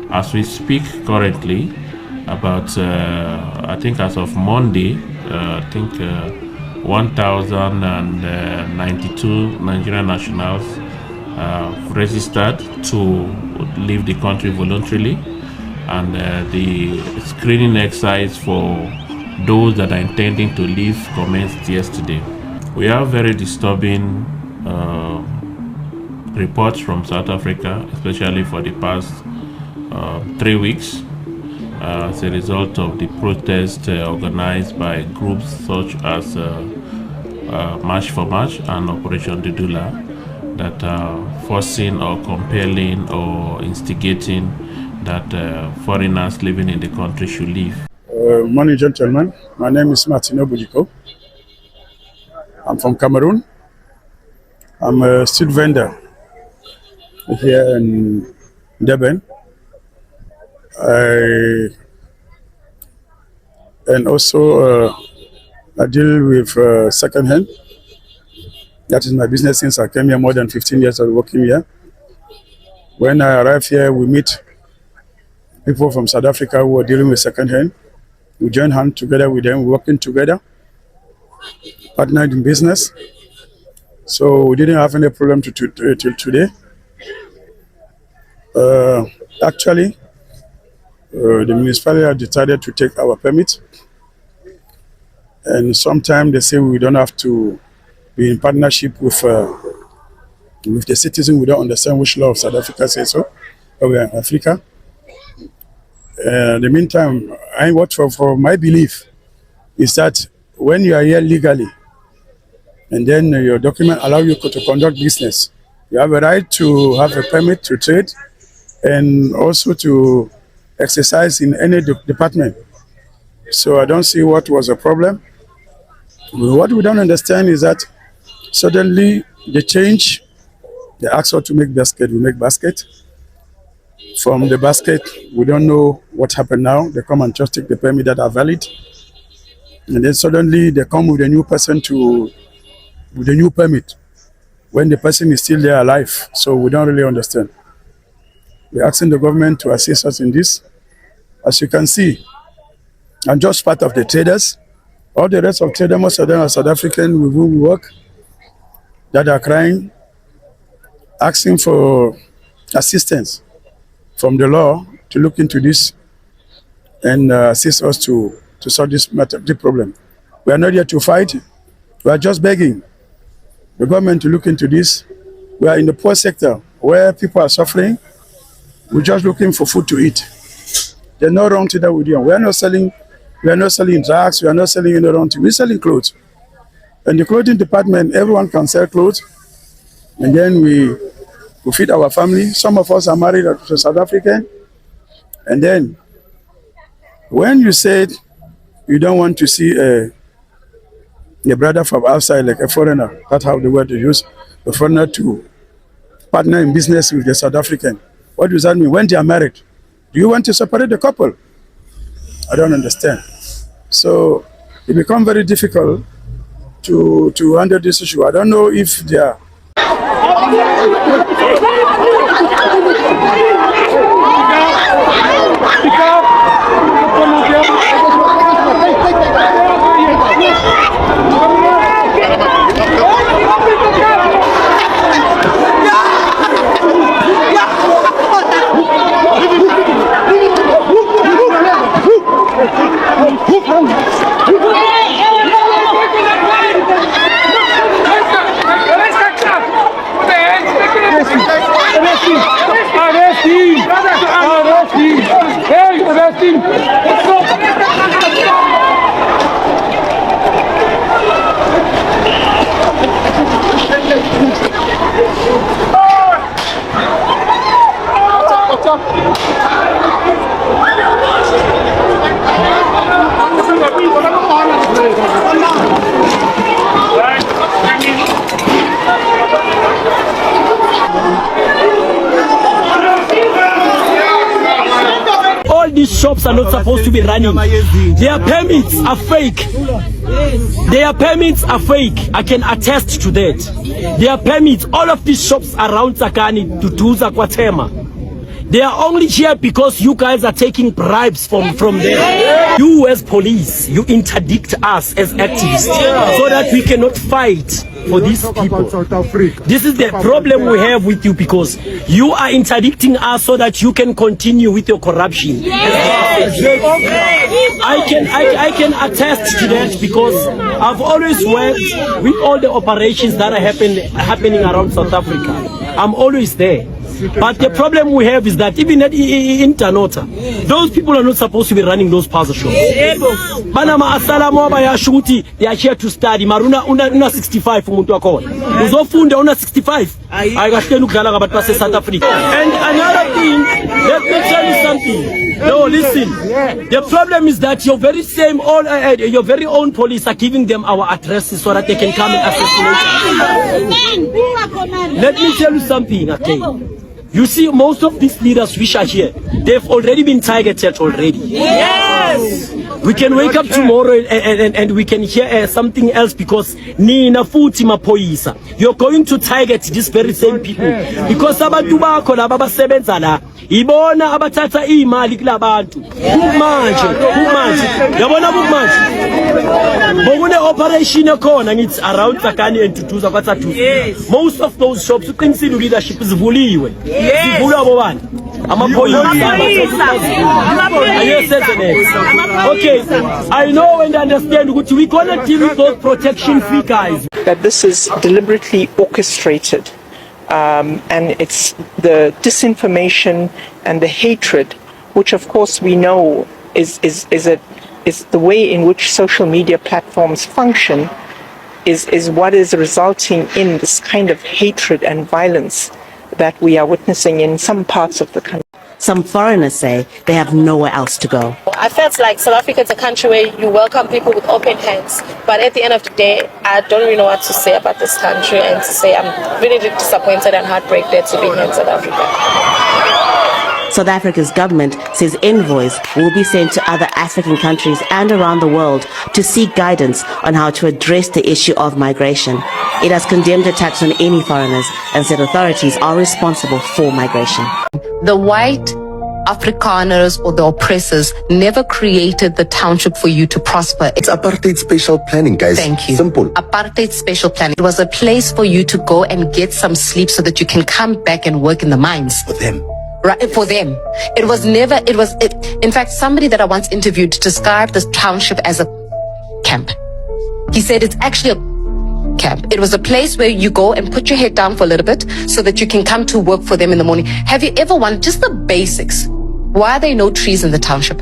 As we speak currently, about I think as of Monday, 1,092 Nigerian nationals registered to leave the country voluntarily, and the screening exercise for those that are intending to leave commenced yesterday. We have very disturbing reports from South Africa, especially for the past 3 weeks, as a result of the protest organized by groups such as March for March and Operation Dudula, that are forcing or compelling or instigating that foreigners living in the country should leave. Morning, gentlemen. My name is Martin Obuliko. I'm from Cameroon. I'm a street vendor here in Durban. And also I deal with second-hand. That is my business since I came here more than 15 years of working here. When I arrive here, we meet people from South Africa who are dealing with second-hand. We join hands together with them, working together, partnered in business. So we didn't have any problem till today. Actually, the municipality have decided to take our permit. And sometimes they say we don't have to be in partnership with the citizen. We don't understand which law of South Africa says so. But we are in Africa. In the meantime, for my belief is that when you are here legally, and then your document allow you to conduct business, you have a right to have a permit to trade and also to exercise in any department. So I don't see what was a problem. What we don't understand is that suddenly they change. They ask us to make basket, we make basket. From the basket, we don't know what happened now. They come and just take the permit that are valid. And then suddenly they come with a new person with a new permit when the person is still there alive. So we don't really understand. We're asking the government to assist us in this. As you can see, I'm just part of the traders. All the rest of traders, most of them are South African with whom we work, that are crying, asking for assistance from the law to look into this and assist us to solve this problem. We are not here to fight. We are just begging the government to look into this. We are in the poor sector where people are suffering. We're just looking for food to eat. There's no wrong to that with you. We are not selling drugs. We are not selling any wrong thing. We're selling clothes. In the clothing department, everyone can sell clothes. And then we feed our family. Some of us are married to South African. And then when you said you don't want to see a brother from outside, like a foreigner, that's how the word is used, a foreigner to partner in business with the South African. What does that mean? When they are married, do you want to separate the couple? I don't understand. So it becomes very difficult to handle this issue. I don't know if they are. All these shops are not supposed to be running. Their permits are fake. Their permits are fake. I can attest to that. Their permits, all of these shops around Tsakani, Tutuza, Kwatema, They are only here because you guys are taking bribes from them. You as police, you interdict us as activists so that we cannot fight for these people. This is the problem we have with you, because you are interdicting us so that you can continue with your corruption. I can attest to that, because I've always worked with all the operations that are happening around South Africa. I'm always there. But the problem we have is that even in Tanota, those people are not supposed to be running those puzzle shops. Banama asalamu aba ya shuti, they are here to study. Maruna una 65 umuntu akona. Uzofunda una 65. Ayikashenu kudlala ngabantu South Africa. And another thing, let me tell you something. No, listen. The problem is that your very own police are giving them our addresses so that they can come and assassinate us. Let me tell you something, okay? You see, most of these leaders which are here, they've already been targeted already. Yes! We can wake up tomorrow and we can hear something else, because Nina Futi Mapoisa, you're going to target these very same people. Because abantu bako la baba sebenza la, ibona abathatha imali kulabantu. Kumanje. Yabona kumanje. Bokune operation ekhona ngithi around Tsakani and Tutuza kwaTsatu. Most of those shops uqinisile leadership zivuliwe. Zivulwa bobani? Okay, I know and understand we're gonna deal with those protection fee guys. That this is deliberately orchestrated, and it's the disinformation and the hatred, which of course we know is the way in which social media platforms function, is what is resulting in this kind of hatred and violence that we are witnessing in some parts of the country. Some foreigners say they have nowhere else to go. I felt like South Africa is a country where you welcome people with open hands. But at the end of the day, I don't really know what to say about this country, and to say I'm really disappointed and heartbroken to be here in South Africa. South Africa's government says envoys will be sent to other African countries and around the world to seek guidance on how to address the issue of migration. It has condemned attacks on any foreigners and said authorities are responsible for migration. The white Afrikaners or the oppressors never created the township for you to prosper. It's apartheid special planning, guys. Thank you. Simple. Apartheid special planning. It was a place for you to go and get some sleep so that you can come back and work in the mines. For them. Right, for them. In fact, somebody that I once interviewed described this township as a camp. He said it's actually a camp. It was a place where you go and put your head down for a little bit so that you can come to work for them in the morning. Have you ever wondered, just the basics, why are there no trees in the township?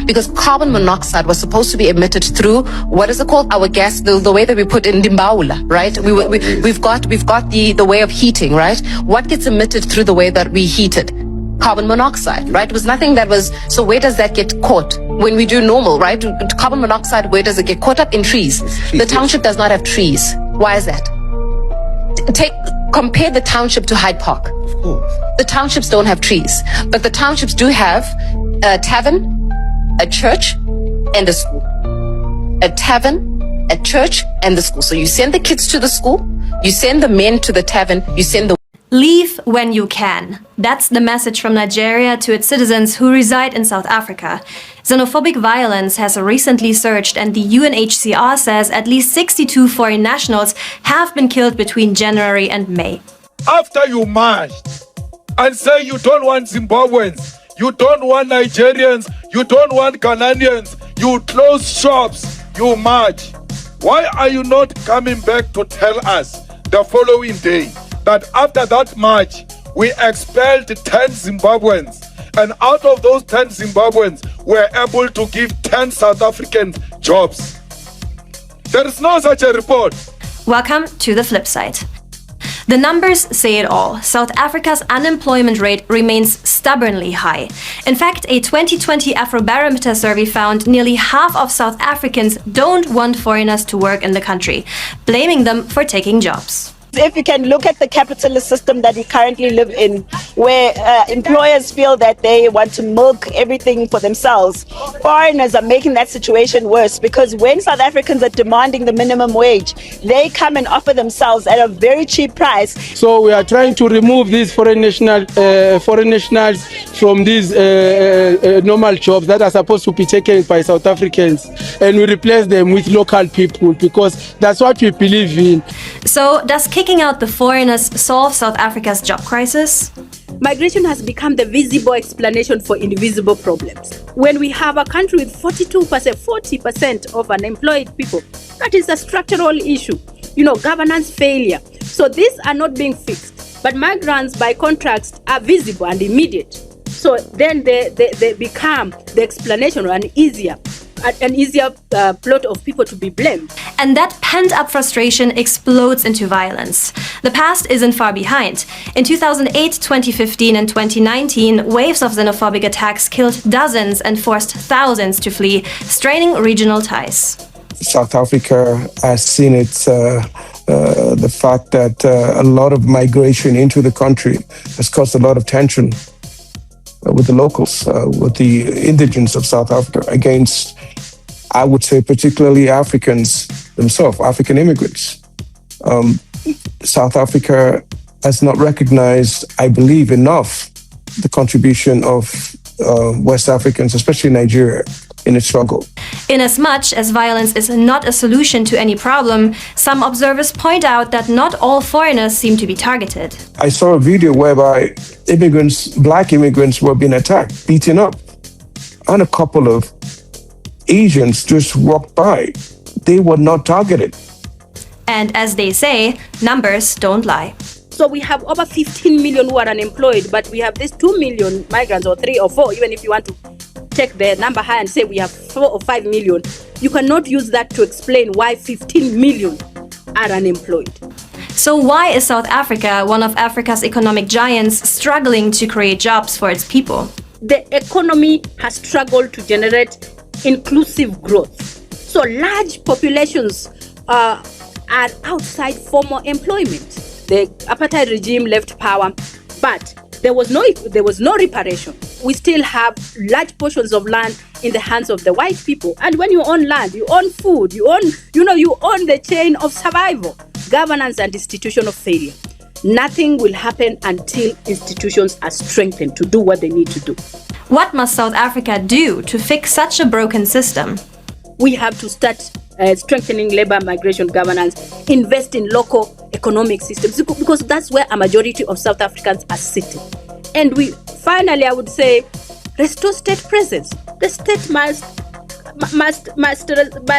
Because carbon monoxide was supposed to be emitted through, what is it called? Our gas, the way that we put in Dimbaula, right? We've got the way of heating, right? What gets emitted through the way that we heat it? Carbon monoxide, right? It was nothing that was, so where does that get caught? When we do normal, right? Carbon monoxide, where does it get caught up? In trees. The township does not have trees. Why is that? Compare the township to Hyde Park. Of course. The townships don't have trees, but the townships do have a tavern, a church, and a school. A tavern, a church, and the school. So you send the kids to the school, you send the men to the tavern, you send the... Leave when you can. That's the message from Nigeria to its citizens who reside in South Africa. Xenophobic violence has recently surged, and the UNHCR says at least 62 foreign nationals have been killed between January and May. After you marched and say you don't want Zimbabweans, you don't want Nigerians, you don't want Ghanaians, you close shops, you march. Why are you not coming back to tell us the following day that after that march, we expelled 10 Zimbabweans, and out of those 10 Zimbabweans, we're able to give 10 South African jobs? There is no such a report. Welcome to the flip side. The numbers say it all. South Africa's unemployment rate remains stubbornly high. In fact, a 2020 Afrobarometer survey found nearly half of South Africans don't want foreigners to work in the country, blaming them for taking jobs. If you can look at the capitalist system that we currently live in, where employers feel that they want to milk everything for themselves, foreigners are making that situation worse, because when South Africans are demanding the minimum wage, they come and offer themselves at a very cheap price. So we are trying to remove these foreign nationals from these normal jobs that are supposed to be taken by South Africans, and we replace them with local people, because that's what we believe in. So, does kicking out the foreigners solve South Africa's job crisis? Migration has become the visible explanation for invisible problems. When we have a country with 40% of unemployed people, that is a structural issue. Governance failure. So these are not being fixed. But migrants, by contrast, are visible and immediate. So then they become the explanation, or an easier plot of people to be blamed. And that pent-up frustration explodes into violence. The past isn't far behind. In 2008, 2015 and 2019, waves of xenophobic attacks killed dozens and forced thousands to flee, straining regional ties. South Africa has seen the fact that a lot of migration into the country has caused a lot of tension with the locals, with the indigents of South Africa, against, I would say, particularly Africans themselves, African immigrants. South Africa has not recognized, I believe, enough the contribution of West Africans, especially Nigeria, in its struggle. Inasmuch as violence is not a solution to any problem, some observers point out that not all foreigners seem to be targeted. I saw a video whereby black immigrants were being attacked, beaten up, and a couple of Asians just walked by. They were not targeted. And as they say, numbers don't lie. So we have over 15 million who are unemployed, but we have these 2 million migrants, or 3 or 4, even if you want to take the number high and say we have 4 or 5 million. You cannot use that to explain why 15 million are unemployed. So why is South Africa, one of Africa's economic giants, struggling to create jobs for its people? The economy has struggled to generate inclusive growth. So large populations are outside formal employment. The apartheid regime left power, but there was no reparation. We still have large portions of land in the hands of the white people. And when you own land, you own food, you own the chain of survival, governance and institutional failure. Nothing will happen until institutions are strengthened to do what they need to do. What must South Africa do to fix such a broken system? We have to start strengthening labor migration governance, invest in local economic systems, because that's where a majority of South Africans are sitting. And finally, I would say, restore state presence. The state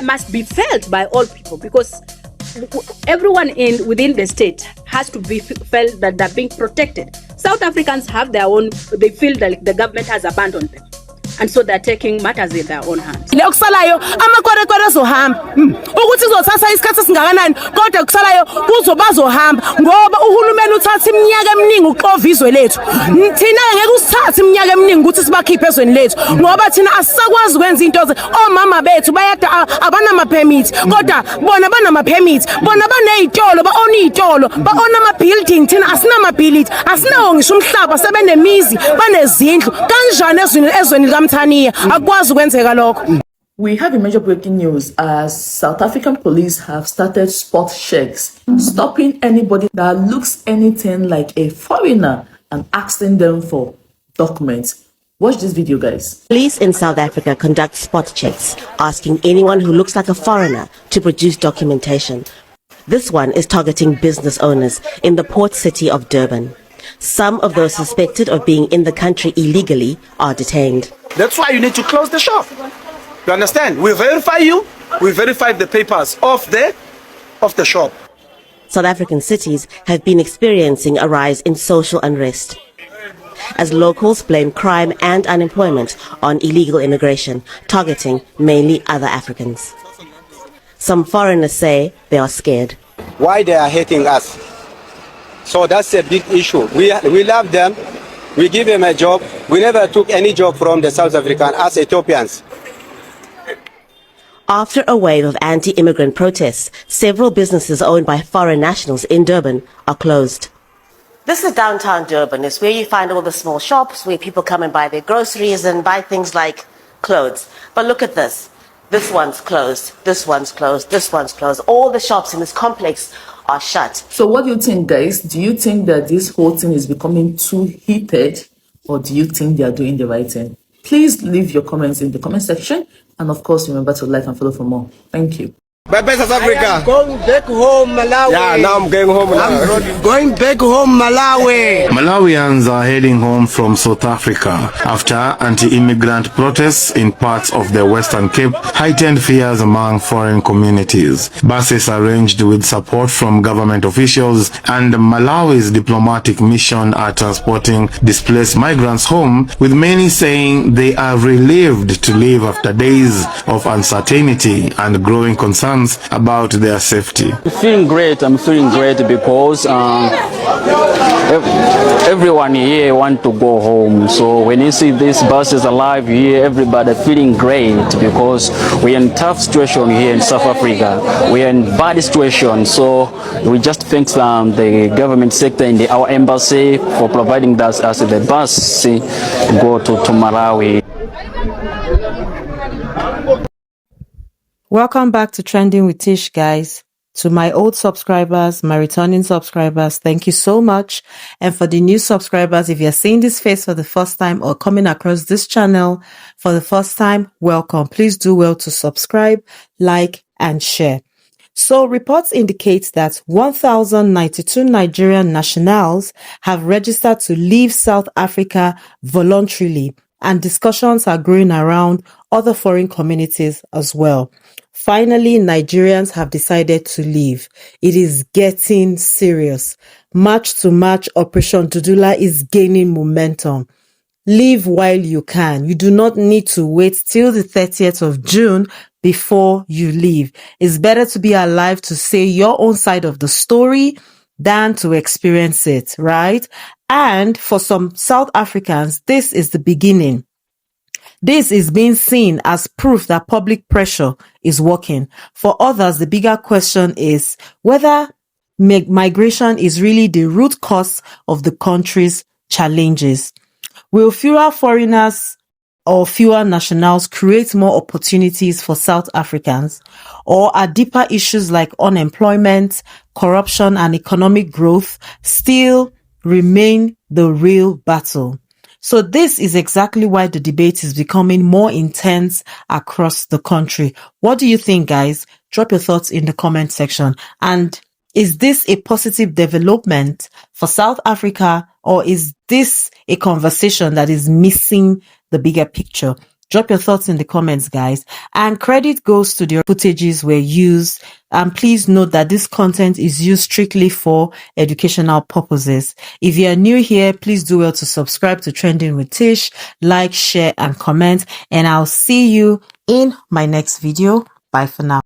must be felt by all people, because everyone within the state has to be felt that they're being protected. South Africans have their own, they feel that the government has abandoned them. And so they're taking matters in their own hands. Lekusalayo amakwerekwere zohamba ukuthi izothatha isikhathi esingakanani kodwa kusalayo kuzobazohamba ngoba uhulumeni uthatha iminyaka eminingi uxova izwe lethu. Thina ngeke usithathe iminyaka eminingi ukuthi sibakhiphe ezweni lethu ngoba thina asisakwazi ukwenza into omama bethu bayada abanama permit kodwa bona banama permit bona banezitolo baona izitolo baona ama building thina asinama building asinawo ngisho umhlaba sebenemizi banezindlu kanjani ezweni We have a major breaking news as South African police have started spot checks, stopping anybody that looks anything like a foreigner and asking them for documents. Watch this video, guys. Police in South Africa conduct spot checks, asking anyone who looks like a foreigner to produce documentation. This one is targeting business owners in the port city of Durban. Some of those suspected of being in the country illegally are detained. That's why you need to close the shop. You understand? We verify you, we verify the papers of the shop. South African cities have been experiencing a rise in social unrest as locals blame crime and unemployment on illegal immigration, targeting mainly other Africans. Some foreigners say they are scared. Why they are hating us? So that's a big issue. We love them. We give them a job. We never took any job from the South African as Ethiopians. After a wave of anti-immigrant protests, several businesses owned by foreign nationals in Durban are closed. This is downtown Durban. It's where you find all the small shops where people come and buy their groceries and buy things like clothes. But look at this. This one's closed. This one's closed. This one's closed. All the shops in this complex are shut. So what do you think, guys? Do you think that this whole thing is becoming too heated, or do you think they are doing the right thing? Please leave your comments in the comment section. And of course, remember to like and follow for more. Thank you. Bye-bye, South Africa. I am going back home, Malawi. Yeah, now I'm going home. I'm going back home, Malawi. Malawians are heading home from South Africa after anti-immigrant protests in parts of the Western Cape heightened fears among foreign communities. Buses arranged with support from government officials and Malawi's diplomatic mission are transporting displaced migrants home, with many saying they are relieved to leave after days of uncertainty and growing concerns about their safety. I'm feeling great because everyone here want to go home. So when you see these buses alive here, everybody feeling great because we're in tough situation here in South Africa. We're in bad situation. So we just thank the government sector and our embassy for providing us as the bus to go to Malawi. Welcome back to Trending with Tish, guys. To my old subscribers, my returning subscribers, thank you so much. And for the new subscribers, if you're seeing this face for the first time or coming across this channel for the first time, welcome. Please do well to subscribe, like, and share. So reports indicate that 1,092 Nigerian nationals have registered to leave South Africa voluntarily, and discussions are growing around other foreign communities as well. Finally, Nigerians have decided to leave. It is getting serious. March to March, Operation Dudula is gaining momentum. Leave while you can. You do not need to wait till the 30th of June before you leave. It's better to be alive to say your own side of the story than to experience it, right? And for some South Africans, this is the beginning. This is being seen as proof that public pressure is working. For others, the bigger question is whether migration is really the root cause of the country's challenges. Will fewer foreigners or fewer nationals create more opportunities for South Africans? Or are deeper issues like unemployment, corruption, and economic growth still remain the real battle? So this is exactly why the debate is becoming more intense across the country. What do you think, guys? Drop your thoughts in the comment section. And is this a positive development for South Africa, or is this a conversation that is missing the bigger picture? Drop your thoughts in the comments, guys. And credit goes to the footages were used. And please note that this content is used strictly for educational purposes. If you are new here, please do well to subscribe to Trending with Tish, like, share, and comment. And I'll see you in my next video. Bye for now.